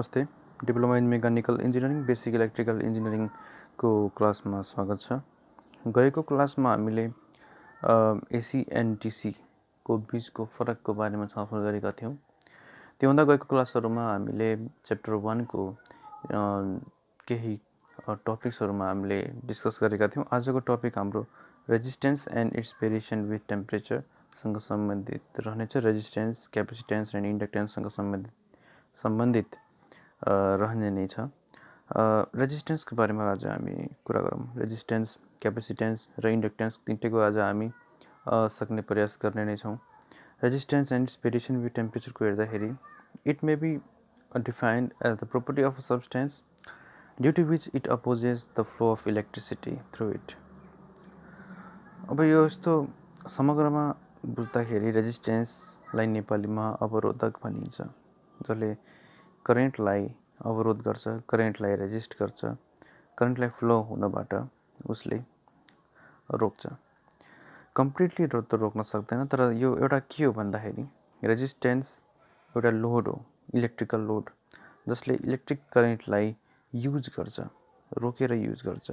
नमस्ते। Diploma in mechanical engineering basic electrical इन्जिनियरिङको क्लासमा स्वागत छ। गएको क्लासमा हामीले एसी एन्ड डीसीको बीचको फरकको बारेमा छलफल गरेका थियौँ। त्योभन्दा गएको क्लासहरूमा हामीले च्याप्टर 1 को केही टपिक्सहरूमा हामीले डिस्कस गरेका थियौँ। आजको टपिक हाम्रो resistance and its variation with टेम्परेचरसँग सम्बन्धित रहनेछ। रेजिस्टेन्स, क्यापेसिटेन्स एन्ड इन्डक्टेन्ससँग सम्बन्धित रहने नै छ। रेजिस्टेन्सको बारेमा आज हामी कुरा गरौँ। रेजिस्टेन्स, क्यापेसिटेन्स र इन्डक्टेन्स तिनटैको आज हामी सक्ने प्रयास गर्ने नै छौँ। Resistance and its variation with टेम्परेचरको हेर्दाखेरि it may be defined as the property of a substance due to which it opposes the flow of electricity through it. अब यो यस्तो समग्रमा बुझ्दाखेरि रेजिस्टेन्सलाई नेपालीमा अवरोधक भनिन्छ, जसले करेन्टलाई अवरोध गर्छ, करेन्टलाई रेजिस्ट गर्छ, करेन्टलाई फ्लो हुनबाट उसले रोक्छ। कम्प्लिटली त रोक्न सक्दैन, तर यो एउटा के हो भन्दाखेरि रेजिस्टेन्स एउटा लोड हो, इलेक्ट्रिकल लोड, जसले इलेक्ट्रिक करेन्टलाई युज गर्छ, रोकेर युज गर्छ।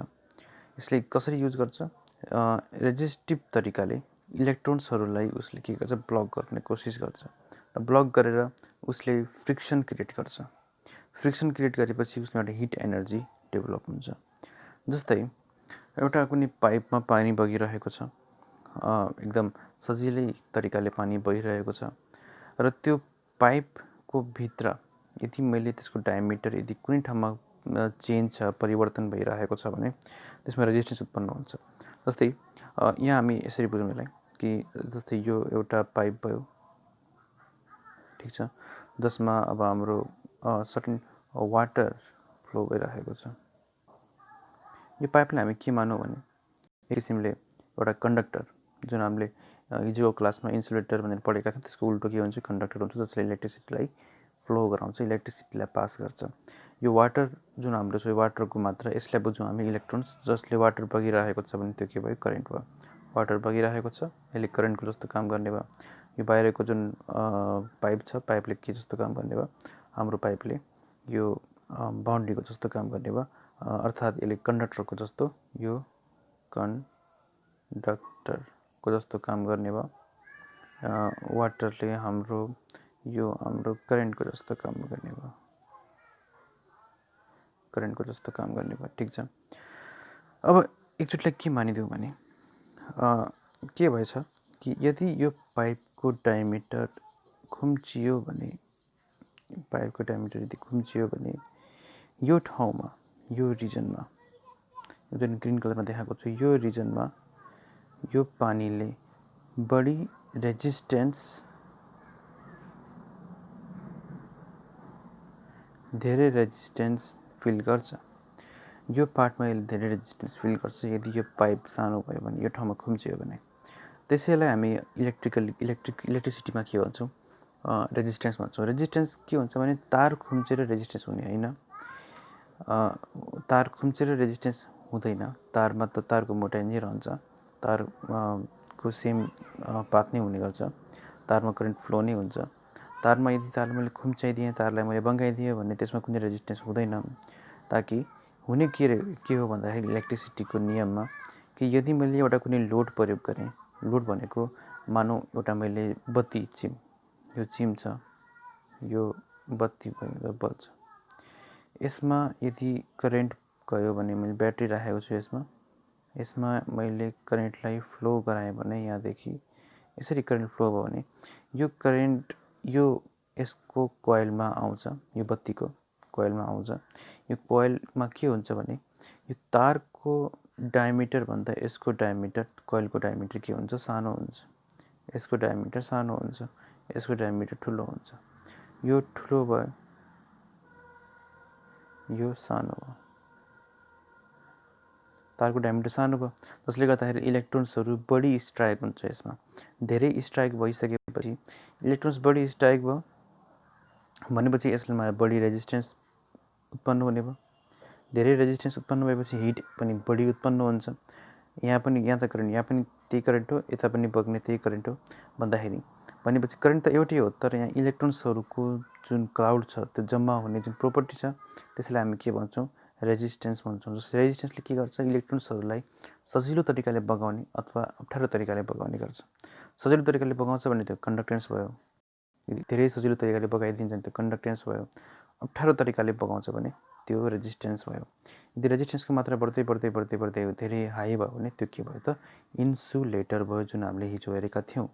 यसले कसरी युज गर्छ? रेजिस्टिभ तरिकाले इलेक्ट्रोन्सहरूलाई उसले के गर्छ? ब्लक गर्ने कोसिस गर्छ। ब्लक गरेर उसले फ्रिक्सन क्रिएट गर्छ। फ्रिक्सन क्रिएट गरेपछि उसमा एउटा हिट एनर्जी डेभलप हुन्छ। जस्तै एउटा कुनै पाइपमा पानी बगिरहेको छ, एकदम सजिलै तरिकाले पानी बगिरहेको छ, र त्यो पाइपको भित्र यदि मैले त्यसको डायमिटर यदि कुनै ठाउँमा चेन्ज छ, परिवर्तन भइरहेको छ भने त्यसमा रेजिस्टेन्स उत्पन्न हुन्छ। जस्तै यहाँ हामी यसरी बुझौँ यसलाई कि जस्तै यो एउटा पाइप भयो, ठिक छ, जसमा अब हाम्रो सर्टेन वाटर फ्लो भइरहेको छ। यो पाइपलाई हामी के मानौँ भने एक किसिमले एउटा कन्डक्टर, जुन हामीले हिजोको क्लासमा इन्सुलेटर भनेर पढेका छौँ, त्यसको उल्टो के हुन्छ? कन्डक्टर हुन्छ, जसले इलेक्ट्रिसिटीलाई फ्लो गराउँछ, इलेक्ट्रिसिटीलाई पास गर्छ। यो वाटर जुन हाम्रो छ, वाटरको मात्रा, यसलाई बुझौँ हामी इलेक्ट्रोन्स, जसले वाटर बगिरहेको छ भने त्यो के भयो? करेन्ट भयो। वाटर बगिरहेको छ, यसले करेन्टको जस्तो काम गर्ने भयो। यो बाहिरको जुन पाइप छ, पाइपले के जस्तो काम गर्ने भयो? हाम्रो पाइपले यो बाउन्ड्रीको जस्तो काम गर्ने भयो, अर्थात् यसले कन्डक्टरको जस्तो, यो कन्डक्टरको जस्तो काम गर्ने भयो। वाटरले हाम्रो करेन्टको जस्तो काम गर्ने भयो, करेन्टको जस्तो काम गर्ने भयो, ठिक छ। अब एकचोटिलाई के मानिदिउँ भने के भएछ कि यदि यो पाइपको डायमिटर खुम्चियो भने, पाइपको डायमिटर यदि खुम्चियो भने यो ठाउँमा, यो रिजनमा, जुन ग्रिन कलरमा देखाएको छु, यो रिजनमा यो पानीले बढी रेजिस्टेन्स, धेरै रेजिस्टेन्स फिल गर्छ। यो पार्टमा यसले धेरै रेजिस्टेन्स फिल गर्छ यदि यो पाइप सानो भयो भने, यो ठाउँमा खुम्चियो भने। त्यसैलाई हामी इलेक्ट्रिसिटीमा के भन्छौँ? रेजिस्टेन्स भन्छौँ। रेजिस्टेन्स के हुन्छ भने तार खुम्चेर रेजिस्टेन्स हुने होइन। तार खुम्चेर रेजिस्टेन्स हुँदैन। तारमा त तारको मोटाइ नै रहन्छ, तारको सेम पाथ नै हुने गर्छ, तारमा करेन्ट फ्लो नै हुन्छ। तारमा यदि तारलाई मैले खुम्चाइदिएँ, तारलाई मैले बङ्गाइदिएँ भने त्यसमा कुनै रेजिस्टेन्स हुँदैन। ताकि हुने के हो भन्दाखेरि इलेक्ट्रिसिटीको नियममा कि यदि मैले एउटा कुनै लोड प्रयोग गरेँ, लोड भनेको मानौँ एउटा मैले बत्ती चिम, यो चिम छ, यो बत्ती भयो, बल्छ, यसमा यदि करेन्ट गयो भने मैले ब्याट्री राखेको छु, यसमा मैले करेन्टलाई फ्लो गराएँ भने यहाँदेखि यसरी करेन्ट फ्लो भयो भने यो करेन्ट यसको कोइलमा आउँछ, यो बत्तीको कोइलमा आउँछ। यो कोइलमा के हुन्छ भने यो तारको डायमिटर भन्दा यसको डायमिटर, कोइलको डायमिटर के हुन्छ? सानो हुन्छ। यसको डायमिटर सानो हुन्छ, यसको डायमिटर ठुलो हुन्छ। यो ठुलो भयो, यो सानो भयो। तारको डायमिटर सानो भयो, जसले गर्दाखेरि इलेक्ट्रोन्सहरू बढी स्ट्राइक हुन्छ। यसमा धेरै स्ट्राइक भइसकेपछि इलेक्ट्रोन्स बढी स्ट्राइक भयो भनेपछि यसमा बढी रेजिस्टेन्स उत्पन्न हुने भयो। धेरै रेजिस्टेन्स उत्पन्न भएपछि हिट पनि बढी उत्पन्न हुन्छ। यहाँ त करेन्ट, यहाँ पनि त्यही करेन्ट हो, यता पनि बग्ने त्यही करेन्ट हो भन्दाखेरि भनेपछि करेन्ट त एउटै हो, तर यहाँ इलेक्ट्रोन्सहरूको जुन क्लाउड छ त्यो जम्मा हुने जुन प्रोपर्टी छ त्यसलाई हामी के भन्छौँ रेजिस्टेन्स भन्छौँ। जस्तो रेजिस्टेन्सले के गर्छ इलेक्ट्रोन्सहरूलाई सजिलो तरिकाले बगाउने अथवा अप्ठ्यारो तरिकाले बगाउने गर्छ। सजिलो तरिकाले बगाउँछ भने त्यो कन्डक्टेन्स भयो, यदि धेरै सजिलो तरिकाले बगाइदिन्छ भने त्यो कन्डक्टेन्स भयो, अप्ठ्यारो तरिकाले बगाउँछ भने त्यो रेजिस्टेन्स भयो। यदि रेजिस्टेन्सको मात्रा बढ्दै बढ्दै बढ्दै बढ्दै धेरै हाई भयो भने त्यो के भयो त इन्सुलेटर भयो, जुन हामीले हिजो हेरेका थियौँ।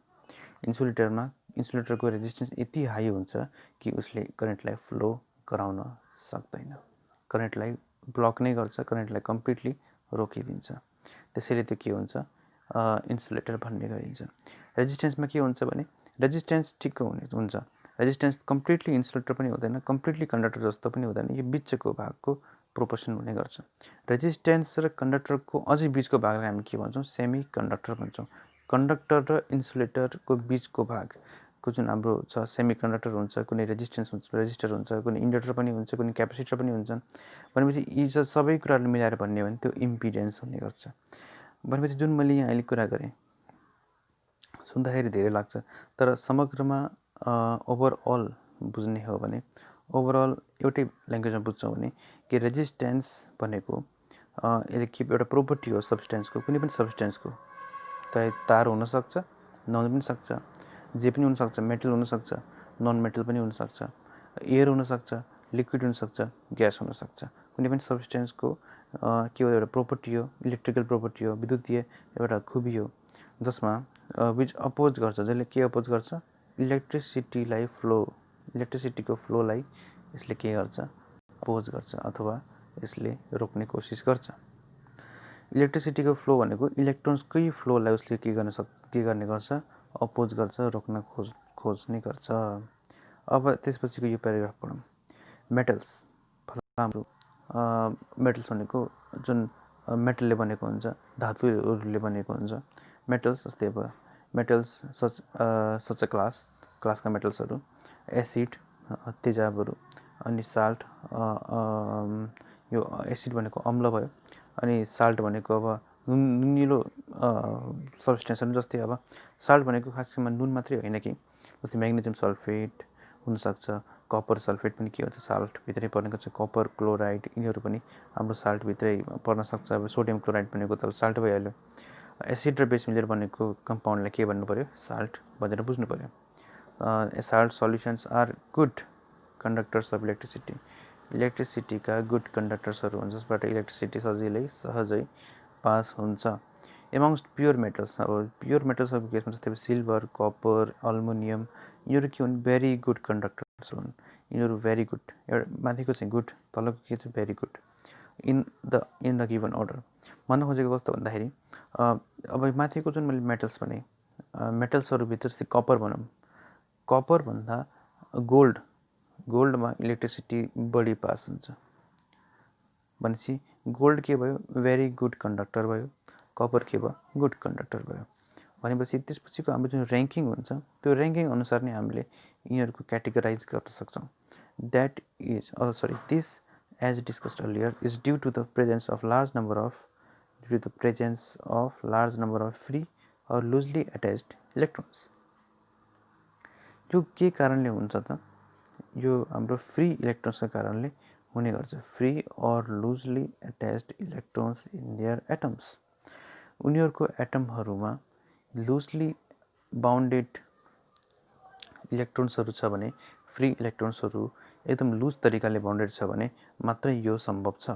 इन्सुलेटरको रेजिस्टेन्स यति हाई हुन्छ कि उसले करेन्टलाई फ्लो गराउन सक्दैन, करेन्टलाई ब्लक नै गर्छ, करेन्टलाई कम्प्लिटली रोकिदिन्छ। त्यसैले त्यो के हुन्छ इन्सुलेटर भन्ने गरिन्छ। रेजिस्टेन्समा के हुन्छ भने रेजिस्टेन्स ठिक्क हुन्छ, रेजिस्टेन्स कम्प्लिटली इन्सुलेटर पनि हुँदैन, कम्प्लिटली कन्डक्टर जस्तो पनि हुँदैन, यो बिचको भागको प्रोपोर्सन हुने गर्छ। रेजिस्टेन्स र कन्डक्टरको अझै बिचको भागलाई हामी के भन्छौँ सेमी कन्डक्टर भन्छौँ। कन्डक्टर र इन्सुलेटरको बिचको भागको जुन हाम्रो छ सेमी कन्डक्टर हुन्छ, कुनै रेजिस्टेन्स हुन्छ, रेजिस्टर हुन्छ, कुनै इन्डक्टर पनि हुन्छ, कुनै क्यापेसिटर पनि हुन्छ। भनेपछि यी सबै कुराहरू मिलाएर भन्ने हो भने त्यो इम्पिडेन्स हुने गर्छ। भनेपछि जुन मैले यहाँ अहिले कुरा गरेँ सुन्दाखेरि धेरै लाग्छ, तर समग्रमा ओभरअल बुझ्ने हो भने ओभरअल एउटै ल्याङ्ग्वेजमा बुझ्छौँ भने कि रेजिस्टेन्स भनेको यसले के एउटा प्रोपर्टी हो सब्सटेन्सको, कुनै पनि सब्सटेन्सको, चाहे तार हुनसक्छ, नहुन पनि सक्छ, जे पनि हुनसक्छ, मेटल हुनसक्छ, नन मेटल पनि हुनसक्छ, एयर हुनसक्छ, लिक्विड हुनसक्छ, ग्यास हुनसक्छ। कुनै पनि सब्सटेन्सको के हो एउटा प्रोपर्टी हो, इलेक्ट्रिकल प्रोपर्टी हो, विद्युतीय एउटा खुबी हो, जसमा विच अपोज गर्छ, जसले के अपोज गर्छ इलेक्ट्रिसिटीको फ्लोलाई यसले के गर्छ अपोज गर्छ अथवा यसले रोक्ने कोसिस गर्छ। इलेक्ट्रिसिटीको फ्लो भनेको इलेक्ट्रोन्सकै फ्लोलाई उसले के गर्ने गर्छ अपोज गर्छ, रोक्न खोज्ने गर्छ। अब त्यसपछिको यो प्याराग्राफ पढौँ। मेटल्स हाम्रो मेटल्स भनेको जुन मेटलले बनेको हुन्छ, धातुहरूले बनेको हुन्छ। मेटल्स जस्तै अब मेटल्स सच अ क्लासका मेटल्सहरू एसिड तेजाबहरू, अनि साल्ट, यो एसिड भनेको अम्ल भयो, अनि साल्ट भनेको अब नुनिलो सब्सटेन्सहरू। जस्तै अब साल्ट भनेको खासमा नुन मात्रै होइन कि, जस्तै म्याग्नेसियम सल्फेट हुनसक्छ, कपर सल्फेट पनि के हुन्छ साल्टभित्रै पर्ने गर्छ, कपर क्लोराइड यिनीहरू पनि हाम्रो साल्टभित्रै पर्न सक्छ। अब सोडियम क्लोराइड भनेको त साल्ट भइहाल्यो। एसिड र बेस मिलेर बनेको कम्पाउन्डलाई के भन्नु पऱ्यो साल्ट भनेर बुझ्नु पऱ्यो। Salt solutions are good conductors of electricity. इलेक्ट्रिसिटीका गुड कन्डक्टर्सहरू हुन्छ, जसबाट इलेक्ट्रिसिटी सजिलै सहजै पास हुन्छ। एमङ्स्ट प्योर मेटल्स, अब प्योर मेटल्सहरूको केसमा जस्तै सिल्भर, कपर, अल्मुनियम यिनीहरू के हुन् भेरी गुड कन्डक्टर्स हुन्। यिनीहरू भेरी गुड, एउटा माथिको चाहिँ गुड, तलको के चाहिँ very good in the given order. भन्न खोजेको कस्तो भन्दाखेरि अब माथिको जुन मैले मेटल्स भने मेटल्सहरूभित्र जस्तै कपर भनौँ, कपरभन्दा गोल्डमा इलेक्ट्रिसिटी बढी पास हुन्छ। भनेपछि गोल्ड के भयो भेरी गुड कन्डक्टर भयो, कपर के भयो गुड कन्डक्टर भयो। भनेपछि त्यसपछिको हाम्रो जुन ऱ्याङ्किङ हुन्छ त्यो ऱ्याङ्किङ अनुसार नै हामीले यिनीहरूको क्याटेगोराइज गर्न सक्छौँ। This as discussed earlier is due to the presence of large number of free or loosely attached electrons. यो के कारणले हुन्छ त, यो हाम्रो फ्री इलेक्ट्रोन्सको कारणले हुने गर्छ। Free or loosely attached electrons in their atoms. उनीहरूको एटमहरूमा लुजली बााउन्डेड इलेक्ट्रोन्सहरू छ भने, फ्री इलेक्ट्रोन्सहरू एकदम लुज तरिकाले बााउन्डेड छ भने मात्रै यो सम्भव छ।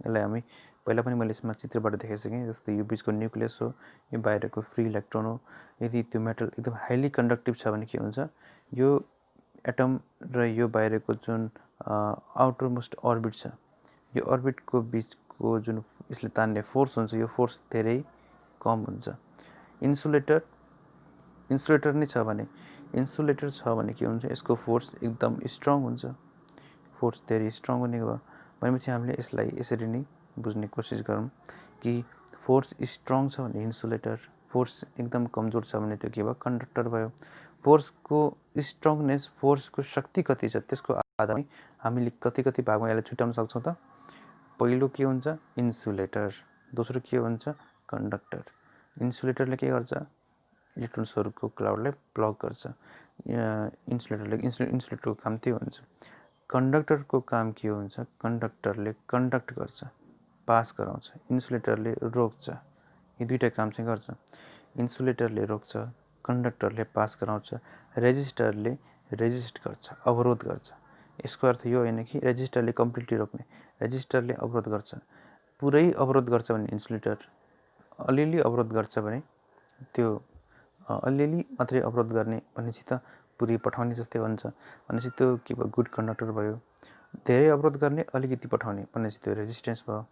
यसलाई हामी पहिला पनि मैले यसमा चित्रबाट देखाइसकेँ। जस्तै यो बिचको न्युक्लियस हो, यो बाहिरको फ्री इलेक्ट्रोन हो। यदि त्यो मेटल एकदम हाइली कन्डक्टिभ छ भने के हुन्छ, यो एटम र यो बाहिरको जुन आउटर मोस्ट अर्बिट छ, यो अर्बिटको बिचको जुन यसले तान्ने फोर्स हुन्छ, यो फोर्स धेरै कम हुन्छ। इन्सुलेटर नै छ भने, इन्सुलेटर छ भने के हुन्छ यसको फोर्स एकदम स्ट्रङ हुन्छ, फोर्स धेरै स्ट्रङ हुने भयो। भनेपछि हामीले यसलाई यसरी नै बुझ्ने कोसिस गरौँ कि फोर्स स्ट्रङ छ भने इन्सुलेटर, फोर्स एकदम कमजोर छ भने त्यो के भयो कन्डक्टर भयो। फोर्सको स्ट्रङनेस, फोर्सको शक्ति कति छ त्यसको आधारमा हामीले कति भागमा यसलाई छुट्याउन सक्छौँ त। पहिलो के हुन्छ इन्सुलेटर, दोस्रो के हुन्छ कन्डक्टर। इन्सुलेटरले के गर्छ इलेक्ट्रोन्सहरूको क्लाउडलाई ब्लक गर्छ। इन्सुलेटरको काम त्यो हुन्छ। कन्डक्टरको काम के हुन्छ? कन्डक्टरले कन्डक्ट गर्छ, पास गराउँछ, इन्सुलेटरले रोक्छ। यी दुईटा काम चाहिँ गर्छ। इन्सुलेटरले रोक्छ, कन्डक्टरले पास गराउँछ, रेजिस्टरले रेजिस्ट गर्छ, अवरोध गर्छ। यसको अर्थ यो होइन कि रेजिस्टरले कम्प्लिटली रोक्ने, रेजिस्टरले अवरोध गर्छ। पुरै अवरोध गर्छ भने इन्सुलेटर, अलिअलि अवरोध गर्छ भने त्यो अलिअलि मात्रै अवरोध गर्ने भनेपछि त पुरै पठाउने जस्तै हुन्छ। भनेपछि त्यो के भयो? गुड कन्डक्टर भयो। धेरै अवरोध गर्ने, अलिकति पठाउने भनेपछि त्यो रेजिस्टेन्स भयो।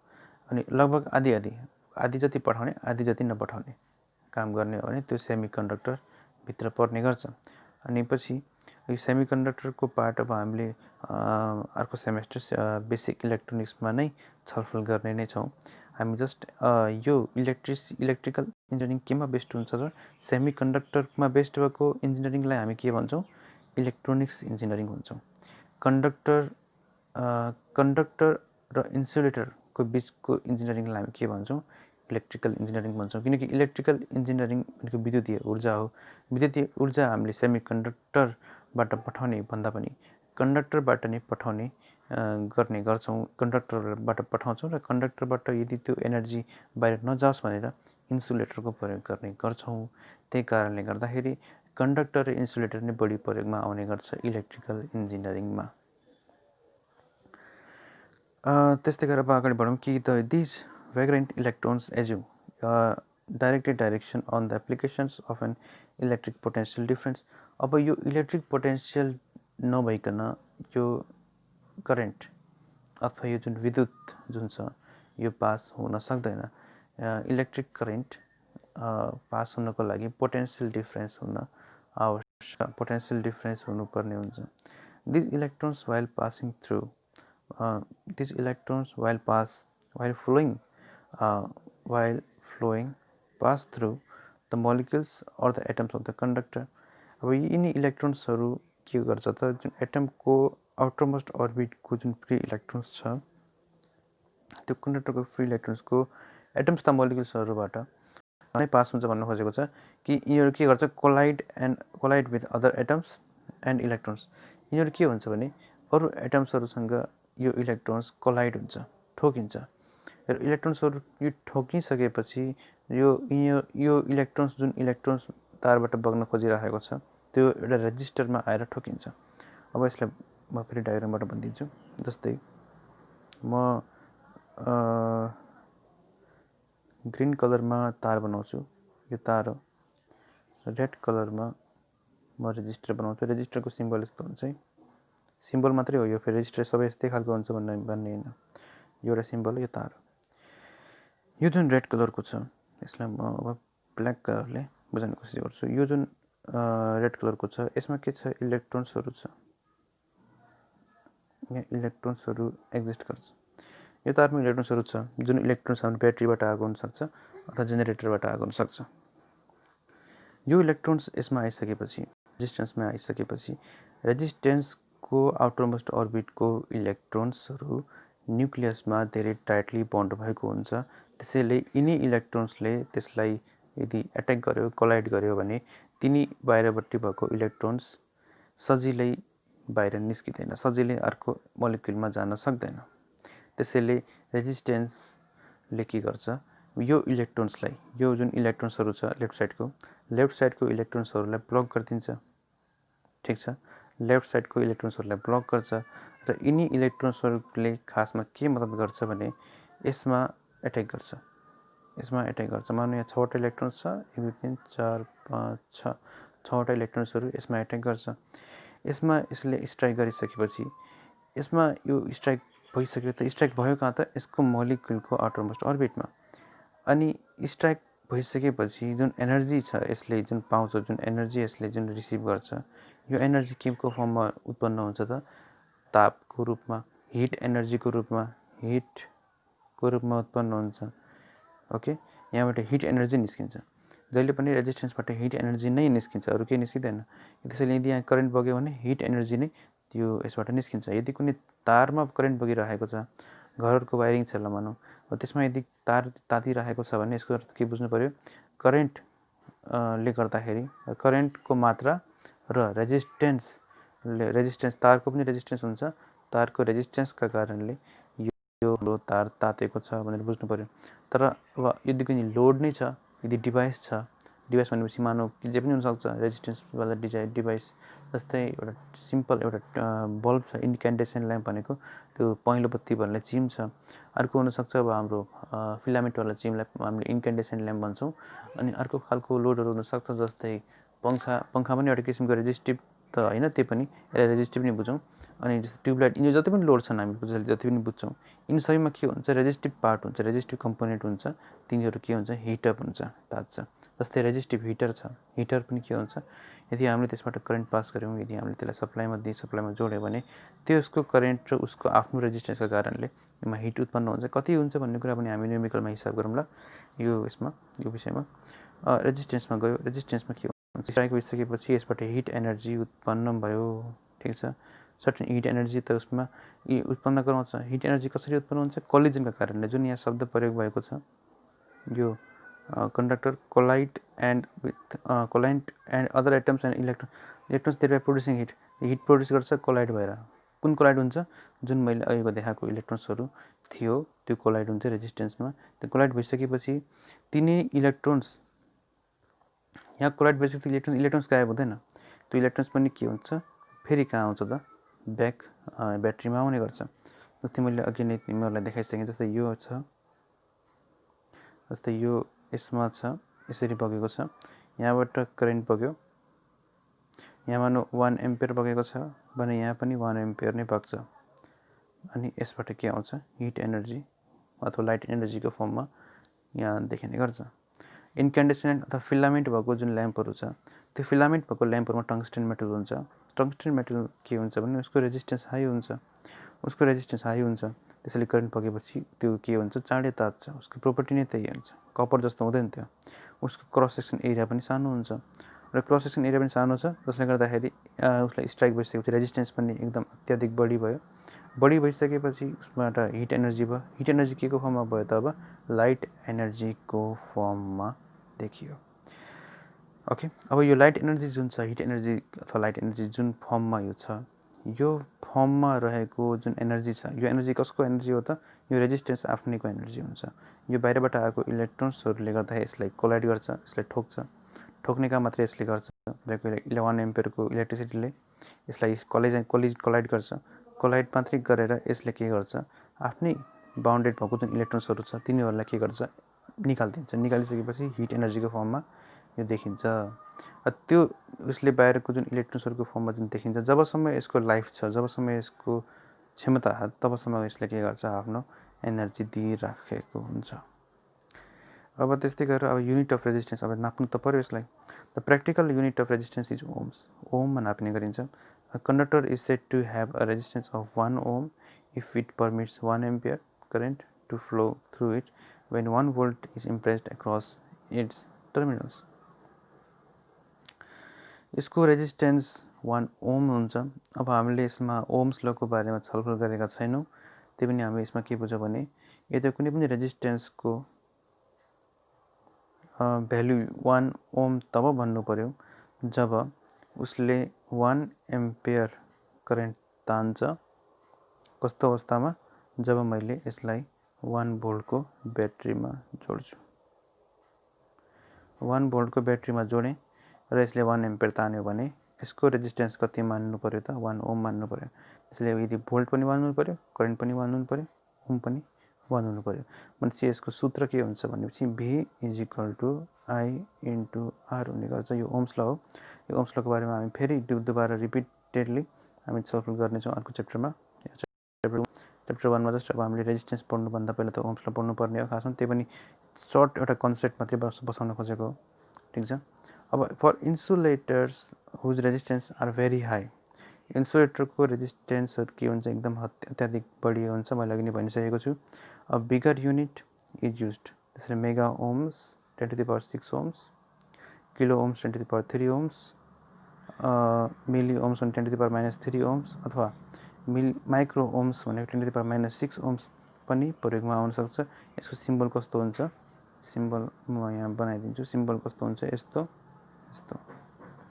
अनि लगभग आधी जति पठाउने, आधी जति नपठाउने काम गर्ने हो भने त्यो सेमी कन्डक्टरभित्र पर्ने गर्छ। अनि पछि यो सेमी कन्डक्टरको पार्ट अब हामीले अर्को सेमेस्टर बेसिक इलेक्ट्रोनिक्समा नै छलफल गर्ने नै छौँ। हामी जस्ट यो इलेक्ट्रिकल इन्जिनियरिङ केमा बेस्ड हुन्छ र सेमी कन्डक्टरमा बेस्ड भएको इन्जिनियरिङलाई हामी के भन्छौँ? इलेक्ट्रोनिक्स इन्जिनियरिङ भन्छौँ। कन्डक्टर र इन्सुलेटरको बिचको इन्जिनियरिङलाई हामी के भन्छौँ? इलेक्ट्रिकल इन्जिनियरिङ भन्छौँ। किनकि इलेक्ट्रिकल इन्जिनियरिङ भनेको विद्युतीय ऊर्जा हो। विद्युतीय ऊर्जा हामीले सेमी कन्डक्टरबाट पठाउने भन्दा पनि कन्डक्टरबाट नै पठाउने गर्ने गर्छौँ। कन्डक्टरबाट पठाउँछौँ र कन्डक्टरबाट यदि त्यो एनर्जी बाहिर नजाओस् भनेर इन्सुलेटरको प्रयोग गर्ने गर्छौँ। त्यही कारणले गर्दाखेरि कन्डक्टर र इन्सुलेटर नै बढी प्रयोगमा आउने गर्छ इलेक्ट्रिकल इन्जिनियरिङमा। त्यस्तै गरेर अब अगाडि बढौँ कि these vagrant electrons assume directed direction on the applications of an electric potential difference। अब यो इलेक्ट्रिक पोटेन्सियल नभइकन यो करेन्ट अथवा यो जुन विद्युत जुन छ यो पास हुन सक्दैन। इलेक्ट्रिक करेन्ट पास हुनको लागि पोटेन्सियल डिफरेन्स हुन आवश्यक, पोटेन्सियल डिफरेन्स हुनुपर्ने हुन्छ। These electrons while passing through these electrons while flowing pass through the molecules or the atoms of the conductor। अब यिनी इलेक्ट्रोन्सहरू के गर्छ त? जुन एटमको आउटरमोस्ट अर्बिटको जुन फ्री इलेक्ट्रोन्स छ त्यो कन्डक्टरको फ्री इलेक्ट्रोन्सको एटम्स तथा मोलिकुल्सहरूबाट नै पास हुन्छ भन्नु खोजेको छ कि यिनीहरू के गर्छ? Collide with other atoms and electrons. यिनीहरू के हुन्छ भने अरू एटम्सहरूसँग यो इलेक्ट्रोन्स कोलाइड हुन्छ, ठोकिन्छ। र इलेक्ट्रोन्सहरू यो ठोकिसकेपछि यो इलेक्ट्रोन्स जुन इलेक्ट्रोन्स तारबाट बग्न खोजिरहेको छ त्यो एउटा रेजिस्टरमा आएर ठोकिन्छ। अब यसलाई म फेरि डायग्रामबाट भनिदिन्छु। जस्तै म ग्रिन कलरमा तार बनाउँछु, यो तार हो। रेड कलरमा म रेजिस्टर बनाउँछु। रेजिस्टरको सिम्बल यस्तो हुन्छ है, सिम्बल मात्रै हो यो, फेरि रेजिस्टर सबै यस्तै खालको हुन्छ भन्ने होइन। यो एउटा सिम्बल हो, यो तार हो। यो जुन रेड कलरको छ यसलाई म अब ब्ल्याक कलरले बुझाउने कोसिस गर्छु। यो जुन रेड कलरको छ यसमा के छ? इलेक्ट्रोन्सहरू छ। यहाँ इलेक्ट्रोन्सहरू एक्जिस्ट गर्छ। यो तारमा इलेक्ट्रोन्सहरू छ। जुन इलेक्ट्रोन्स हाम्रो ब्याट्रीबाट आएको हुनसक्छ अथवा जेनेरेटरबाट आएको हुनसक्छ। यो इलेक्ट्रोन्स यसमा आइसकेपछि, रेजिस्टेन्समा आइसकेपछि रेजिस्टेन्सको आउटरमोस्ट अर्बिटको इलेक्ट्रोन्सहरू न्युक्लियसमा धेरै टाइटली बन्ड भएको हुन्छ। त्यसैले यिनी इलेक्ट्रोन्सले त्यसलाई यदि एट्याक गर्यो, कोलाइड गर्यो भने तिनी बाहिरपट्टि भएको इलेक्ट्रोन्स सजिलै बाहिर निस्किँदैन, सजिलै अर्को मोलिक्युलमा जान सक्दैन। त्यसैले रेजिस्टेन्सले के गर्छ? यो इलेक्ट्रोन्सलाई, यो जुन इलेक्ट्रोन्सहरू छ लेफ्ट साइडको इलेक्ट्रोन्सहरूलाई ब्लक गरिदिन्छ। ठिक छ, लेफ्ट साइडको इलेक्ट्रोन्सहरूलाई ब्लक गर्छ र यिनी इलेक्ट्रोन्सहरूले खासमा के मद्दत गर्छ भने यसमा एट्याक गर्छ। मानौँ यहाँ 6वटा इलेक्ट्रोन्स छ, 1 2 3 4 5 6, 6वटा इलेक्ट्रोन्सहरू यसमा एट्याक गर्छ। यसमा यसले स्ट्राइक गरिसकेपछि यसमा यो स्ट्राइक भइसक्यो त स्ट्राइक भयो कहाँ त? यसको मोलिक्युलको आउटरमोस्ट अर्बिटमा। अनि स्ट्राइक भइसकेपछि जुन एनर्जी छ यसले जुन पाउँछ, जुन एनर्जी यसले जुन रिसिभ गर्छ, यो एनर्जी केको फर्ममा उत्पन्न हुन्छ त? तापको रूपमा, हिट एनर्जीको रूपमा, हिटको रूपमा उत्पन्न हुन्छ। ओके, यहाँबाट हिट एनर्जी निस्किन्छ। जहिले पनि रेजिस्टेन्सबाट हिट एनर्जी नै निस्किन्छ, अरू केही निस्किँदैन। त्यसैले यदि यहाँ करेन्ट बग्यो भने हिट एनर्जी नै त्यो यसबाट निस्किन्छ। यदि कुनै तारमा करेन्ट बगिरहेको छ, घरहरूको वायरिङ छ ल मानौँ, त्यसमा यदि तार तातिरहेको छ भने यसको अर्थ के बुझ्नु पऱ्यो? करेन्टले गर्दाखेरि करेन्टको मात्रा र रेजिस्टेन्स तारको पनि रेजिस्टेन्स हुन्छ। तारको रेजिस्टेन्सका कारणले यो तार तातेको छ भनेर बुझ्नु पर्यो। तर अब यदि कुनै लोड नै छ, यदि डिभाइस छ, डिभाइस भनेपछि मानव जे पनि हुनसक्छ रेजिस्टेन्सवाला डिभाइस, जस्तै एउटा सिम्पल एउटा बल्ब छ, इन्क्यान्डेसन ल्याम्प भनेको त्यो पहेँलो बत्ती भन्ने चिम छ। अर्को हुनसक्छ अब हाम्रो फिलामेन्टवाला चिमलाई हामीले इन्क्यान्डेसन ल्याम्प भन्छौँ। अनि अर्को खालको लोडहरू हुनसक्छ जस्तै पङ्खा पनि एउटा किसिमको रेजिस्टिभ त होइन, त्यो पनि यसलाई रेजिस्टिभ नै बुझौँ। अनि जस्तो ट्युबलाइट, यिनीहरू जति पनि लोड छन् हामी जति पनि बुझ्छौँ, यिनी सबैमा के हुन्छ, रेजिस्टिभ पार्ट हुन्छ, रेजिस्टिभ कम्पोनेन्ट हुन्छ। तिनीहरू के हुन्छ, हिटअप हुन्छ, तात्छ। जस्तै रेजिस्टिभ हिटर छ, हिटर पनि के हुन्छ, यदि हामीले त्यसबाट करेन्ट पास गऱ्यौँ, यदि हामीले त्यसलाई सप्लाईमा जोड्यो भने त्यो उसको करेन्ट र उसको आफ्नो रेजिस्टेन्सको कारणले यसमा हिट उत्पन्न हुन्छ। कति हुन्छ भन्ने कुरा पनि हामी न्युमेरिकलमा हिसाब गरौँला यो विषयमा। रेजिस्टेन्समा गयो, रेजिस्टेन्समा के हुन्छ, स्ट्राइक भइसकेपछि यसबाट हिट एनर्जी उत्पन्न भयो। ठिक छ, सर्टेन हिट एनर्जी त उसमा उत्पन्न गराउँछ। हिट एनर्जी कसरी उत्पन्न हुन्छ, कोलिजनका कारणले। जुन यहाँ शब्द प्रयोग भएको छ, यो conductor collide and other atoms and electrons thereby producing heat produce गर्छ कोलाइड भएर। कुन कोलाइड हुन्छ, जुन मैले अघिको देखाएको इलेक्ट्रोन्सहरू थियो त्यो कोलाइड हुन्छ रेजिस्टेन्समा। त्यो कोलाइड भइसकेपछि तिनै इलेक्ट्रोन्स, यहाँ कोलाइड भइसकेपछि इलेक्ट्रोन्स गायब हुँदैन। त्यो इलेक्ट्रोन्स पनि के हुन्छ, फेरि कहाँ आउँछ त, ब्याक ब्याट्रीमा आउने गर्छ। जस्तै मैले अघि नै तिमीहरूलाई देखाइसकेँ। जस्तै यो छ, जस्तै यो यसमा छ, यसरी बगेको छ, यहाँबाट करेन्ट बग्यो, यहाँ मानौँ 1 एम्पियर बगेको छ भने यहाँ पनि 1 एम्पियर नै बग्छ। अनि यसबाट के आउँछ, हिट एनर्जी अथवा लाइट एनर्जीको फर्ममा यहाँ देखिने गर्छ। इन्क्यान्डेसन अथवा फिलामेन्ट भएको जुन ल्याम्पहरू छ, त्यो फिलामेन्ट भएको ल्याम्पहरूमा टङ्स्टेन मेटल हुन्छ। टङ्स्टेन मेटल के हुन्छ भने उसको रेजिस्टेन्स हाई हुन्छ, त्यसैले करेन्ट बगेपछि त्यो के हुन्छ, चाँडै तात्छ। उसको प्रोपर्टी नै त्यही हुन्छ, कपर जस्तो हुँदैन त्यो। उसको क्रस सेक्सन एरिया पनि सानो हुन्छ, र क्रस सेक्सन एरिया पनि सानो छ, जसले गर्दाखेरि उसलाई स्ट्राइक भइसकेपछि रेजिस्टेन्स पनि एकदम अत्याधिक बढी भयो। बढी भइसकेपछि उसबाट हिट एनर्जी भयो। हिट एनर्जी के को फर्ममा भयो त, अब लाइट एनर्जीको फर्ममा देखियो। ओके, अब यो लाइट एनर्जी जुन छ, हिट एनर्जी अथवा लाइट एनर्जी जुन फर्ममा यो छ, यो फर्ममा रहेको जुन एनर्जी छ, यो एनर्जी कसको एनर्जी हो त, यो रेजिस्टेन्स आफ्नैको एनर्जी हुन्छ। यो बाहिरबाट आएको इलेक्ट्रोन्सहरूले गर्दा यसलाई कोलाइड गर्छ, यसलाई ठोक्छ। ठोक्ने काम मात्रै यसले गर्छ। 1 एम्पियरको इलेक्ट्रिसिटीले यसलाई कोलाइड गर्छ। कोलाइड मात्रै गरेर यसले के गर्छ, आफ्नै बााउन्डेड भएको जुन इलेक्ट्रोन्सहरू छ तिनीहरूलाई के गर्छ, निकालिदिन्छ। निकालिसकेपछि हिट एनर्जीको फर्ममा यो देखिन्छ। त्यो उसले बाहिरको जुन इलेक्ट्रोन्सहरूको फर्ममा जुन देखिन्छ, जबसम्म यसको लाइफ छ, जबसम्म यसको क्षमता, तबसम्म यसले के गर्छ, आफ्नो एनर्जी दिइराखेको हुन्छ। अब त्यस्तै गरेर अब युनिट अफ रेजिस्टेन्स, अब नाप्नु त पर्यो यसलाई। The practical unit of resistance is ohms. ओममा नाप्ने गरिन्छ। A conductor is said to have a resistance of 1 ohm if it permits 1 ampere current to flow through it when 1 volt is impressed across its terminals। यसको resistance 1 ohm हुन्छ। अब हामीले यसमा ohms लको बारेमा छलफल गरेका छैनौँ, त्यही पनि हामी यसमा के बुझौँ भने यदि कुनै पनि रेजिस्टेन्सको भ्यालु 1 ओम तब भन्नु पर्यो जब उसले 1 एम्पियर करेन्ट तान्छ। कस्तो अवस्थामा, जब मैले यसलाई 1 भोल्टको ब्याट्रीमा जोड्छु। 1 भोल्टको ब्याट्रीमा जोडेँ र यसले 1 एम्पियर तान्यो भने यसको रेजिस्टेन्स कति मान्नु पर्यो त, 1 ओम मान्नु पर्यो। त्यसले यदि भोल्ट पनि 1 हुनु पर्यो, करेन्ट पनि 1 हुनु पर्यो, ओम पनि 1 हुनु पर्यो। भनेपछि यसको सूत्र के हुन्छ भनेपछि V = I × R हुने गर्छ। यो ओम्स ल हो। यो ओम्स लको बारेमा हामी फेरि दोबारा रिपिटेडली हामी छलफल गर्नेछौँ अर्को च्याप्टरमा। च्याप्टर 1मा जस्ट अब हामीले रेजिस्टेन्स पढ्नुभन्दा पहिला त ओम्स ल पढ्नुपर्ने हो खासमा, त्यही पनि सर्ट एउटा कन्सेप्ट मात्रै बसाउन खोजेको हो। ठिक छ। अब for insulators whose resistance are very high, इन्सुलेटरको रेजिस्टेन्सहरू के हुन्छ, एकदम अत्याधिक बढी हुन्छ। मैले अघि नै भनिसकेको छु। A bigger unit is used, त्यसरी mega ohms 10⁶ ohms, kilo ohms 10⁻³ ohms, milli ohms 10⁻³ ohms, अथवा माइक्रो ओम्स भनेको 10⁻⁶ ओम्स पनि प्रयोगमा आउन सक्छ। यसको सिम्बल कस्तो हुन्छ, सिम्बल म यहाँ बनाइदिन्छु। सिम्बल कस्तो हुन्छ, यस्तो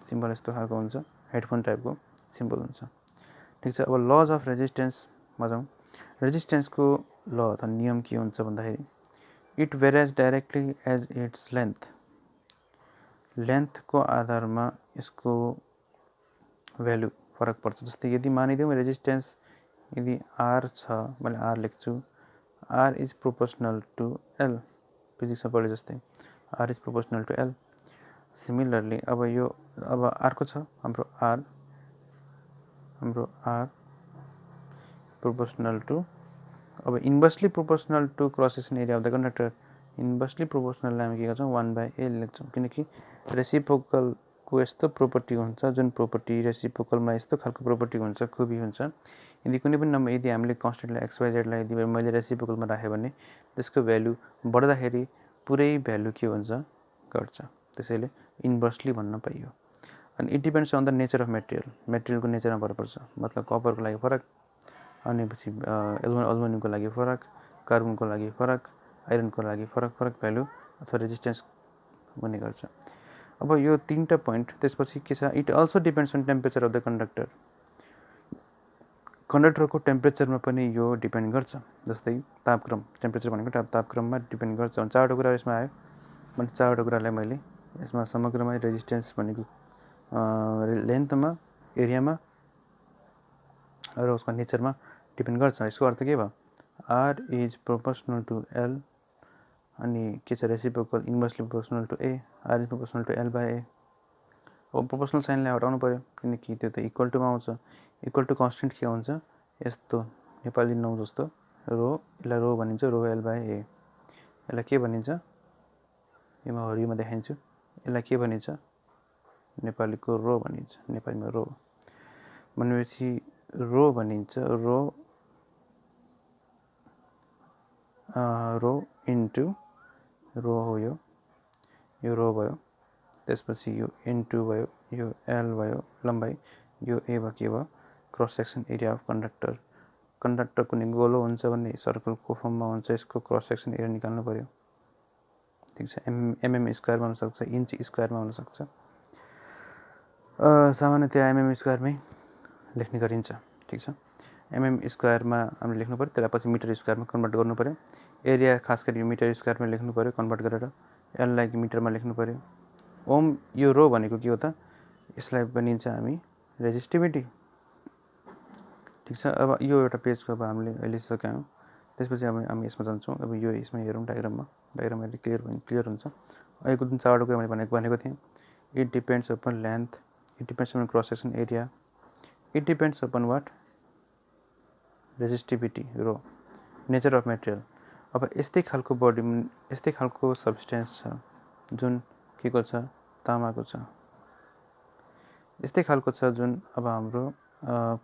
सिम्बल यस्तो खालको हुन्छ हेडफोन टाइपको सिम्बल हुन्छ। ठिक छ। अब लज अफ रेजिस्टेन्समा जाउँ। रेजिस्टेन्सको ल अथवा नियम के हुन्छ भन्दाखेरि it varies directly as its लेन्थको आधारमा यसको भ्यालु फरक पर्छ। जस्तै यदि मानिदिउँ रेजिस्टेन्स यदि आर छ, मैले आर लेख्छु, R is proportional to L, फिजिक्समा पढे जस्तै R is proportional to L. Similarly अब यो अब आरको छ हाम्रो आर प्रोपोर्सनल टु, अब inversely proportional to cross section area of the conductor. Inversely प्रोपोर्सनललाई हामी के गर्छौँ 1/a लेख्छौँ, किनकि रेसिप्रोकलको यस्तो प्रोपर्टी हुन्छ, जुन प्रोपर्टी रेसिप्रोकलमा यस्तो खालको प्रोपर्टी हुन्छ, खुबी हुन्छ। यदि कुनै पनि नम्बर यदि हामीले कन्स्टेन्टलाई XYZ लाई यदि मैले रेसिप्रोकलमा राखेँ भने त्यसको भ्यालु बढ्दाखेरि पुरै भ्यालु के हुन्छ घट्छ। त्यसैले इन्भर्सली भन्न पाइयो। अनि it depends on the nature of मेटेरियलको नेचरमा भर पर्छ। मतलब कपरको लागि फरक, अनि पछि एल्युमिनियमको लागि फरक, कार्बनको लागि फरक, आइरनको लागि फरक भ्यालु अथवा रेजिस्टेन्स हुने गर्छ। अब यो 3टा पोइन्ट। त्यसपछि के छ, it also depends on temperature of the conductor. कन्डक्टरको टेम्परेचरमा पनि यो डिपेन्ड गर्छ। जस्तै तापक्रम, टेम्परेचर भनेको तापक्रममा डिपेन्ड गर्छ। 4वटा कुरा यसमा आयो भने 4वटा कुरालाई मैले यसमा समग्रमा रेजिस्टेन्स भनेको लेन्थमा, एरियामा र उसको नेचरमा डिपेन्ड गर्छ। यसको अर्थ के भयो, R is proportional to L, अनि के छ reciprocal inversely proportional to A, R is proportional to L A. अब प्रोपोर्सनल साइनलाई हटाउनु पऱ्यो, किनकि त्यो त इक्वल टुमा आउँछ। इक्वल टु कन्स्टेन्ट के हुन्छ, यस्तो नेपाली 9 जस्तो रो, यसलाई रो भनिन्छ, रो एल/ए। यसलाई के भनिन्छ, योमा हरियोमा देखाइन्छु, यसलाई के भनिन्छ, नेपालीको रो भनिन्छ, नेपालीमा रो भनेपछि रो भनिन्छ, रो इन्टु रो हो, यो रो भयो। त्यसपछि यो इन्टु भयो, यो एल भयो लम्बाइ, यो ए भयो के भयो cross section area of conductor. Conductor कुनै गोलो हुन्छ भने सर्कलको फर्ममा हुन्छ, यसको क्रस सेक्सन एरिया निकाल्नु पऱ्यो। ठिक छ। एमएम स्क्वायरमा हुनसक्छ, इन्च स्क्वायरमा हुनसक्छ। सामान्यतया एमएम स्क्वायरमै लेख्ने गरिन्छ। ठिक छ। एमएम स्क्वायरमा हामीले लेख्नु पऱ्यो, त्यसलाई पछि मिटर स्क्वायरमा कन्भर्ट गर्नु पऱ्यो। एरिया खास गरी मिटर स्क्वायरमा लेख्नु पऱ्यो कन्भर्ट गरेर, एललाई मिटरमा लेख्नु पऱ्यो। ओम, यो रो भनेको के हो त, यसलाई भनिन्छ हामी रेजिस्टिभिटी। ठिक छ। अब यो एउटा पेजको अब हामीले अहिले सकायौँ। त्यसपछि अब हामी यसमा जान्छौँ। अब यो यसमा हेरौँ डायग्राममा अहिले क्लियर हुन्छ। अहिलेको जुन 4वटा कुरा मैले भनेको थिएँ, it depends upon length, it depends upon cross section area, it depends upon what, resistivity, rho, nature of material. अब यस्तै खालको बडी, यस्तै खालको सब्सटेन्स छ जुन के को छ, तामाको छ। यस्तै खालको छ जुन अब हाम्रो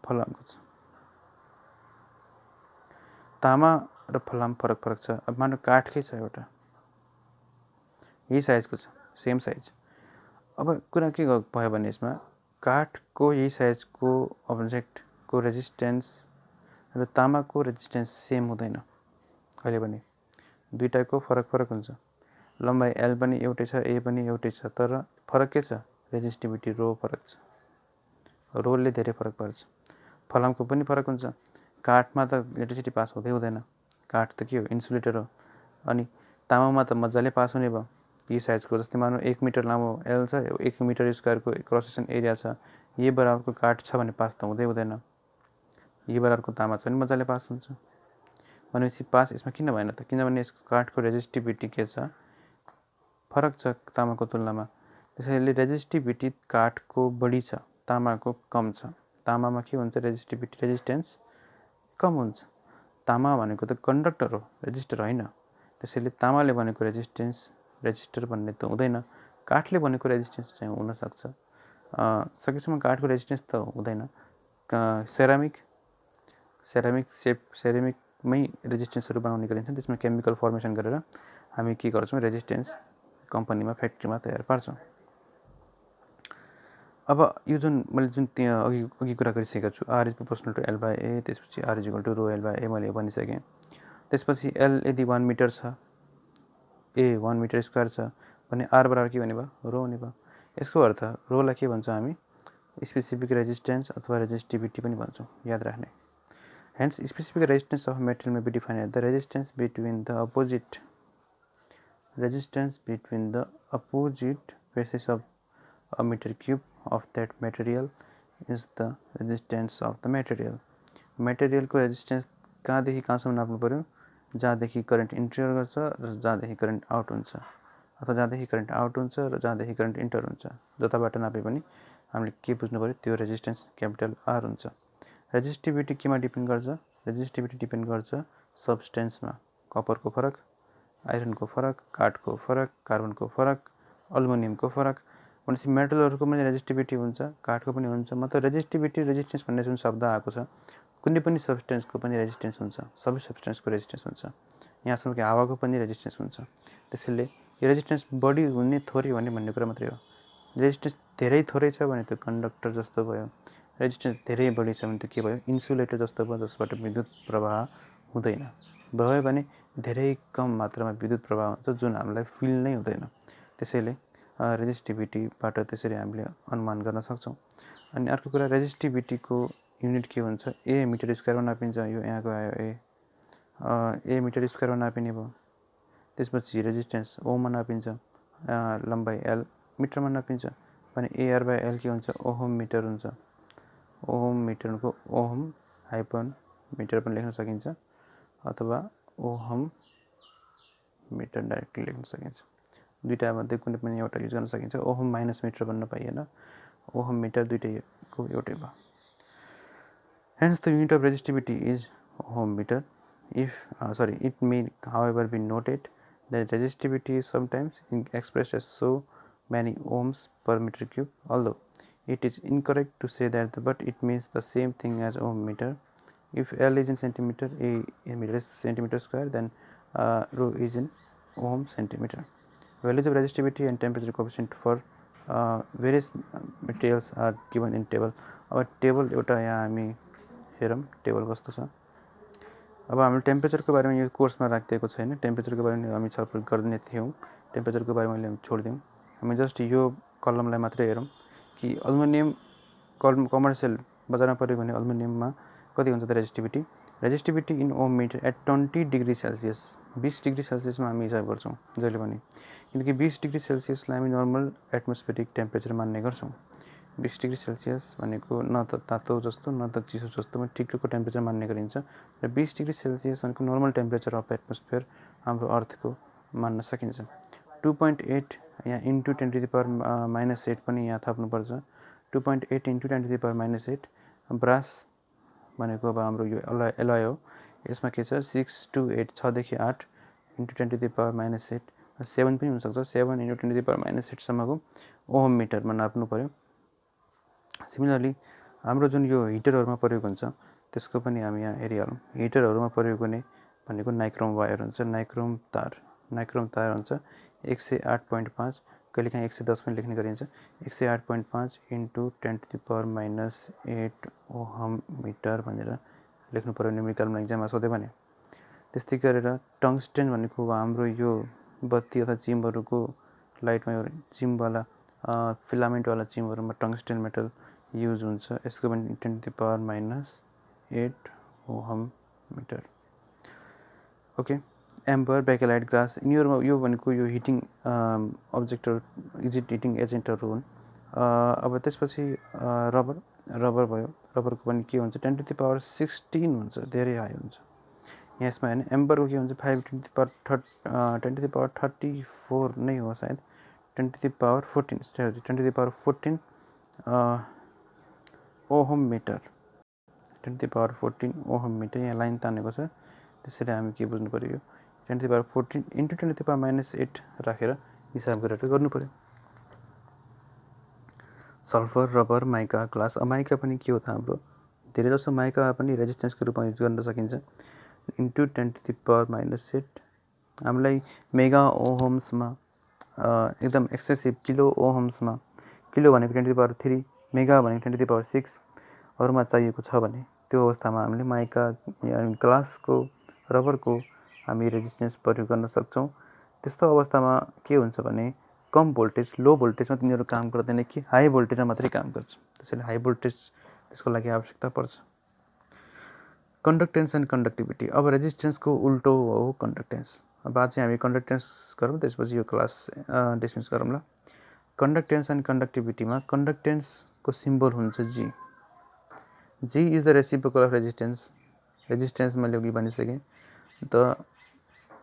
फलामको छ। तामा र फलाम फरक छ। अब मानव काठकै छ एउटा, यही साइजको छ, सेम साइज। अब कुरा के भयो भने यसमा काठको यही साइजको अब्जेक्टको रेजिस्टेन्स र तामाको रेजिस्टेन्स सेम हुँदैन कहिले पनि। दुईटाको फरक हुन्छ। लम्बाइ एल पनि एउटै छ, ए पनि एउटै छ, तर फरक के छ, रेजिस्टिभिटी, रो फरक छ। रोलले धेरै फरक पर्छ। फलामको पनि फरक हुन्छ। काठमा त इलेक्ट्रिसिटी पास हुँदैन, काठ त के हो, इन्सुलेटर हो। अनि तामामा त मजाले पास हुने भयो। यही साइजको, जस्तै मानौँ 1 मिटर लामो एल छ, 1 मिटर स्क्वायरको क्रस सेक्सन एरिया छ, यही बराबरको काठ छ भने पास त हुँदैन। यही बराबरको तामा छ भने मजाले पास हुन्छ। भनेपछि पास यसमा किन भएन त, किनभने यसको काठको रेजिस्टिभिटी के छ, फरक छ तामाको तुलनामा। त्यसैले रेजिस्टिभिटी काठको बढी छ, तामाको कम छ। तामामा के हुन्छ, रेजिस्टेन्स कम हुन्छ। तामा भनेको त कन्डक्टर हो, रेजिस्टर होइन। त्यसैले तामाले भनेको रेजिस्टर भन्ने त हुँदैन। काठले भनेको रेजिस्टेन्स चाहिँ हुनसक्छ, सकेसम्म काठको रेजिस्टेन्स त हुँदैन। सेरामिकमै रेजिस्टेन्सहरू बनाउने गरिन्छ, त्यसमा केमिकल फर्मेसन गरेर हामी के गर्छौँ, रेजिस्टेन्स कम्पनीमा, फ्याक्ट्रीमा तयार पार्छौँ। अब यो जुन मैले जुन त्यहाँ अघि कुरा गरिसकेको छु, आर इज प्रोपोर्सनल टु एल/ए, त्यसपछि आर इज इक्वल टु रो एल/ए मैले भनिसकेँ। त्यसपछि एल यदि 1 मिटर छ, ए 1 मिटर स्क्वायर छ भने आर बराबर के हुने भयो, रो हुने भयो। यसको अर्थ रोलाई के भन्छ हामी, स्पेसिफिक रेजिस्टेन्स अथवा रेजिस्टिभिटी पनि भन्छौँ, याद राख्ने। Hence specific resistance of material may be defined as the resistance between the opposite faces of a meter cube of that material is the resistance of the material. Material को resistance कहाँदेखि कहाँसम्म नाप्नु पर्यो, जहाँदेखि current enter गर्छ र जहाँदेखि current out हुन्छ, अथवा जहाँदेखि current out हुन्छ र जहाँदेखि करेन्ट इन्टर हुन्छ, जताबाट नापे पनि हामीले के बुझ्नु पर्यो, त्यो रेजिस्टेन्स क्यापिटल आर हुन्छ। रेजिस्टिभिटी केमा डिपेन्ड गर्छ, रेजिस्टिभिटी डिपेन्ड गर्छ सब्सटेन्समा, कपरको फरक, आइरनको फरक, काठको फरक, कार्बनको फरक, अल्युमिनियमको फरक। भनेपछि मेटलहरूको पनि रेजिस्टिभिटी हुन्छ, काठको पनि हुन्छ। मतलब रेजिस्टिभिटी रेजिस्टेन्स भन्ने जुन शब्द आएको छ, कुनै पनि सब्सटेन्सको पनि रेजिस्टेन्स हुन्छ, सबै सब्सटेन्सको रेजिस्टेन्स हुन्छ, यहाँसम्म कि हावाको पनि रेजिस्टेन्स हुन्छ। त्यसैले यो रेजिस्टेन्स बढी हुने थोरै हुने भन्ने कुरा मात्रै हो। रेजिस्टेन्स धेरै थोरै छ भने त्यो कन्डक्टर जस्तो भयो, रेजिस्टेन्स धेरै बढी छ भने त्यो के भयो, इन्सुलेटर जस्तो भयो, जसबाट विद्युत प्रवाह हुँदैन। भयो भने धेरै कम मात्रामा विद्युत प्रवाह हुन्छ, जुन हामीलाई फिल नै हुँदैन। त्यसैले रेजिस्टिभिटीबाट त्यसरी हामीले अनुमान गर्न सक्छौँ। अनि अर्को कुरा, रेजिस्टिभिटीको युनिट के हुन्छ, ए मिटर स्क्वायरमा नापिन्छ। यो यहाँको आयो ए मिटर स्क्वायरमा नापिने भयो। त्यसपछि रेजिस्टेन्स ओममा नापिन्छ, लम्बाइ एल मिटरमा नापिन्छ भने एआर बाई एल के हुन्छ, ओहम मिटर हुन्छ। ओहम मिटरको ओहम हाइपन मिटर पनि लेख्न सकिन्छ, अथवा ओहम मिटर डाइरेक्टली लेख्न सकिन्छ। दुईटा मध्ये कुनै पनि एउटा युज गर्न सकिन्छ। ओहम माइनस मिटर भन्न पाइएन, ओहम मिटर दुईटैको एउटै भयो। Hence the unit of resistivity is ohm meter. It may however be noted that resistivity is sometimes expressed as so many ohms per meter cube, although it is incorrect to say that, but it means the same thing as ohm meter. If L is in centimeter, A in meter is centimeter square, then rho is in ohm centimeter. Values of resistivity and temperature coefficient for various materials are given in table. अब table एउटा यहाँ हामी हेरौँ, table कस्तो छ। अब हामीले टेम्परेचरको बारेमा यो कोर्समा राखिदिएको छैन, टेम्परेचरको बारेमा हामी छलफल गर्ने थियौँ, टेम्परेचरको बारेमा हामीले छोडिदियौँ। हामी जस्ट यो कलमलाई मात्रै हेरौँ कि अल्युमिनियम कमर्सियल बजारमा पऱ्यो भने अल्युमिनियममा कति हुन्छ त resistivity. Resistivity in ohm metre at 20 degree Celsius, 20 degree सेल्सियसमा हामी हिसाब गर्छौँ जहिले पनि, किनकि 20 डिग्री सेल्सियसलाई हामी नर्मल एटमोस्फेरिक टेम्परेचर मान्ने गर्छौँ। 20 डिग्री सेल्सियस भनेको न त तातो जस्तो न त चिसो जस्तो ठिकको टेम्परेचर मान्ने गरिन्छ। र 20 डिग्री सेल्सियस भनेको नर्मल टेम्परेचर अफ एटमोस्फियर हाम्रो अर्थको मान्न सकिन्छ। 2.8 यहाँ इन्टु 10⁻⁻8 पनि यहाँ थप्नुपर्छ। 2.8 इन्टु 10⁻⁻8 ब्रास भनेको अब हाम्रो यो एलोय हो, यसमा के छ 6 to 8 6 देखि 8 इन्टु 10⁻⁻8 7 पनि हुनसक्छ। 7 इन्टु 10⁻⁻8 सम्मको ओहम मिटरमा नाप्नु पर्यो। सिमिलरली हाम्रो जुन यो हिटरहरूमा प्रयोग हुन्छ त्यसको पनि हामी यहाँ हेरिहालौँ। हिटरहरूमा प्रयोग हुने भनेको नाइक्रोम वायर हुन्छ, नाइक्रोम तार हुन्छ 108.5, कहिलेकाहीँ 110 पनि लेख्ने गरिन्छ। 108.5 इन्टु 10⁻⁻8 ओहम मिटर भनेर लेख्नु पर्यो न्युमेरिकलमा इक्जाममा सोध्यो भने। त्यस्तै गरेर टङ्स्टेन भनेको हाम्रो यो बत्ती अथवा चिमहरूको लाइटमा यो चिमवाला फिलामेन्टवाला चिमहरूमा टङ्स्टेन मेटल युज हुन्छ, यसको पनि 10⁻⁻8 ohm meter. Okay, amber, bakelite, glass यिनीहरूमा यो भनेको यो हिटिङ अब्जेक्टहरू, हिटिङ एजेन्टहरू हुन्। अब त्यसपछि रबर भयो। रबरको पनि के हुन्छ 10⁻16 हुन्छ, धेरै हाई हुन्छ। यसमा होइन एम्बरको के हुन्छ 10⁻34 नै हो सायद, 10⁻14 ओहम मिटर, 10⁻14 ओहम मिटर। यहाँ लाइन तानेको छ, त्यसरी हामी के बुझ्नु पर्यो, 10⁻14 इन्टु 10⁻⁻8 राखेर हिसाब गरेर गर्नु पर्यो। Sulphur, rubber, mica, glass. Mica पनि के हो त हाम्रो धेरै जसो माइका पनि रेजिस्टेन्सको रूपमा युज गर्न सकिन्छ। इन्टु 10⁻⁻8 हामीलाई मेगा ओहम्समा एकदम एक्सेसिभ किलो ओहम्समा, किलो भनेको 10⁻3, मेगा भनेको 10⁻6हरूमा चाहिएको छ भने त्यो अवस्थामा हामीले माइका, ग्लासको, रबरको हामी रेजिस्टेन्स प्रयोग गर्न सक्छौँ। त्यस्तो अवस्थामा के हुन्छ भने कम भोल्टेज लो भोल्टेजमा तिनीहरू काम गर्दैन कि हाई भोल्टेजमा मात्रै काम गर्छ। त्यसैले हाई भोल्टेज त्यसको लागि आवश्यकता पर्छ। कन्डक्टेन्स एन्ड कन्डक्टिभिटी। अब रेजिस्टेन्सको उल्टो हो कन्डक्टेन्स। अब आज चाहिँ हामी कन्डक्टेन्स गरौँ, त्यसपछि यो क्लास डिसमिस गरौँ ल। कन्डक्टेन्स एन्ड कन्डक्टिभिटीमा कन्डक्टेन्सको सिम्बल हुन्छ G. G is the reciprocal of resistance. Resistance मैले अघि भनिसकेँ। द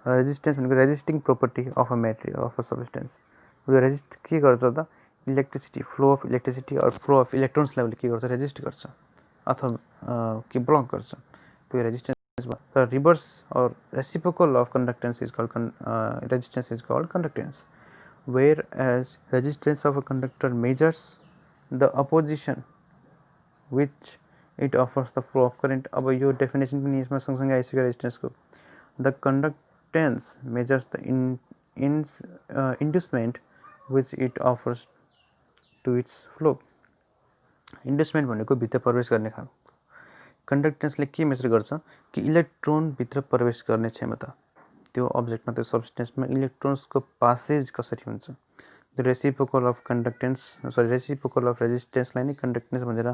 रेजिस्टेन्स भनेको resisting property of a material of a substance. यो रेजिस्ट के गर्छ त electricity flow of electricity or flow of इलेक्ट्रोन्सलाई उसले के गर्छ रेजिस्ट गर्छ अथवा के ब्लक गर्छ, त्यो resistance. The reverse or reciprocal of conductance is called resistance is called conductance. Whereas resistance of a conductor measures the opposition which it offers the flow of current. अब यो definition पनि यसमा सँगसँगै आइसक्यो रेजिस्टेन्सको। The conductance measures the inducement which it offers to its flow. Inducement भनेको भित्र प्रवेश गर्ने खालको। कन्डक्टेन्सले के मेजर गर्छ कि इलेक्ट्रोन भित्र प्रवेश गर्ने क्षमता, त्यो अब्जेक्टमा त्यो सब्सटेन्समा इलेक्ट्रोन्सको पासेज कसरी हुन्छ। त्यो रेसिप्रोकल अफ कन्डक्टेन्स रेसिप्रोकल अफ रेजिस्टेन्सलाई नै कन्डक्टेन्स भनेर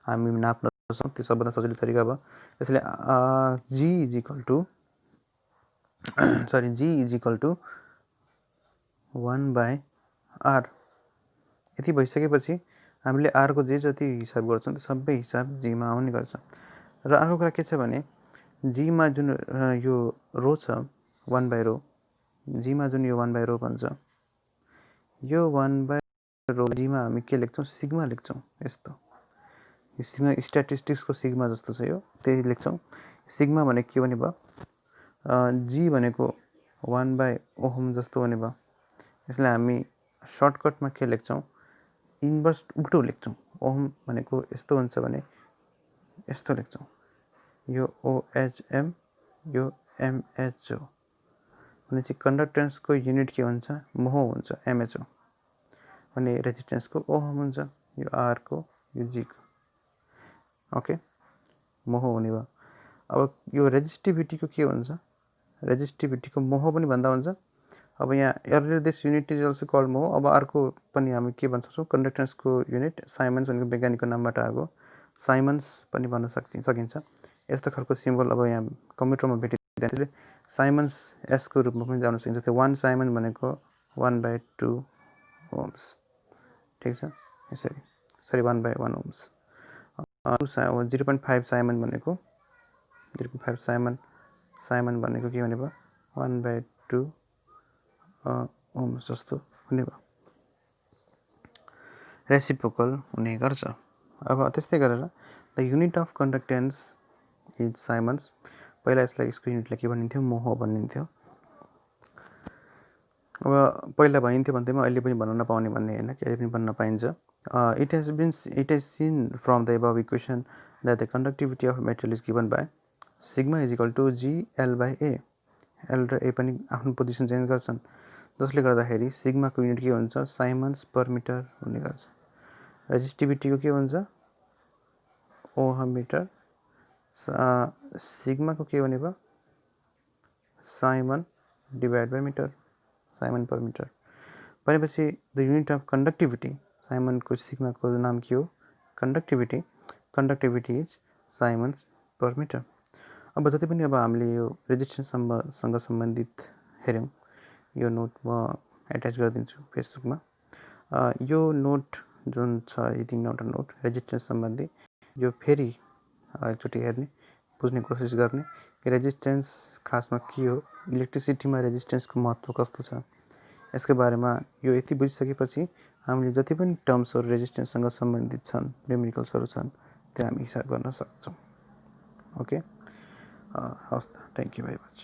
हामी नाप्न सक्छौँ। त्यो सबभन्दा सजिलो तरिका भयो। त्यसले जी इज इक्वल टु 1/r। यति भइसकेपछि हामीले आरको जे जति हिसाब गर्छौँ त्यो सबै हिसाब जीमा आउने गर्छ। र अर्को कुरा के छ भने जीमा जुन यो रो छ 1/ρ, जीमा जुन यो 1/ρ भन्छ, यो 1/ρ जीमा हामी के लेख्छौँ सिग्मा लेख्छौँ। यस्तो यो सिग्मा स्ट्याटिस्टिक्सको सिग्मा जस्तो छ, यो त्यही लेख्छौँ। सिग्मा भनेको के भने भयो जी भनेको 1/ओहम जस्तो हुने भयो। यसलाई हामी सर्टकटमा के लेख्छौँ इन्भर्स उल्टो लेख्छौँ। ओहम भनेको यस्तो हुन्छ भने यस्तो लेख्छौँ, यो OHM यो MHO भनेपछि कन्डक्टेन्सको युनिट के हुन्छ मोहो हुन्छ MHO भने रेजिस्टेन्सको ओहम हुन्छ, यो R को यो G को ओके मोहो हुने भयो। अब यो रेजिस्टिभिटीको के हुन्छ रेजिस्टिभिटीको मोहो पनि भन्दा हुन्छ। अब यहाँ earlier this unit is also called mho. अब अर्को पनि हामी के भन्न सक्छौँ कन्डक्टेन्सको युनिट साइमन्स भनेको वैज्ञानिकको नामबाट आएको साइमन्स पनि भन्न सकिन्छ। यस्तो खालको सिम्बल अब यहाँ कम्प्युटरमा भेटिँदैन, त्यसले साइमन्स एसको रूपमा पनि जान सकिन्छ। त्यो 1 साइमन भनेको 1/2 ओम्स, ठिक छ। यसरी 1/1 ओम्स। 0.5 साइमन भनेको 0.5 साइमन भनेको के भने भयो 1/2 ओम्स जस्तो हुने भयो, रेसिप्रोकल हुने गर्छ। अब त्यस्तै गरेर the unit of conductance is siemens. पहिला यसलाई यसको युनिटलाई के भनिन्थ्यो मोहो भनिन्थ्यो। अब पहिला भनिन्थ्यो भन्दैमा अहिले पनि भन्न नपाउने भन्ने होइन कि अहिले पनि भन्न पाइन्छ। It is seen from the above equation that the conductivity of material is given by sigma is equal to GL/A। L र ए पनि आफ्नो पोजिसन चेन्ज गर्छन्, जसले गर्दाखेरि सिग्माको युनिट के हुन्छ साइमन्स पर मिटर हुने गर्छ। रेजिस्टिभिटीको के हुन्छ ओहम मिटर। सिग्माको के भने भयो siemens divide by meter, siemens per meter भनेपछि द युनिट अफ कन्डक्टिभिटी साइमनको सिग्माको नाम के हो conductivity is siemens per meter. अब जति पनि अब हामीले यो रेजिस्टेन्ससँग सम्बन्धित हेऱ्यौँ, यो नोट म एट्याच गरिदिन्छु फेसबुकमा। यो नोट जुन छ यी 3वटा नोट रेजिस्टेन्स सम्बन्धी, यो फेरि एकचोटि हेर्ने बुझ्ने कोसिस गर्ने कि रेजिस्टेन्स खासमा के हो, इलेक्ट्रिसिटीमा रेजिस्टेन्सको महत्त्व कस्तो छ, यसको बारेमा यो यति बुझिसकेपछि हामीले जति पनि टर्म्सहरू रेजिस्टेन्ससँग सम्बन्धित छन् न्युमेरिकल्सहरू छन् त्यो हामी हिसाब गर्न सक्छौँ। ओके हवस् त, थ्याङ्क यू भेरी मच।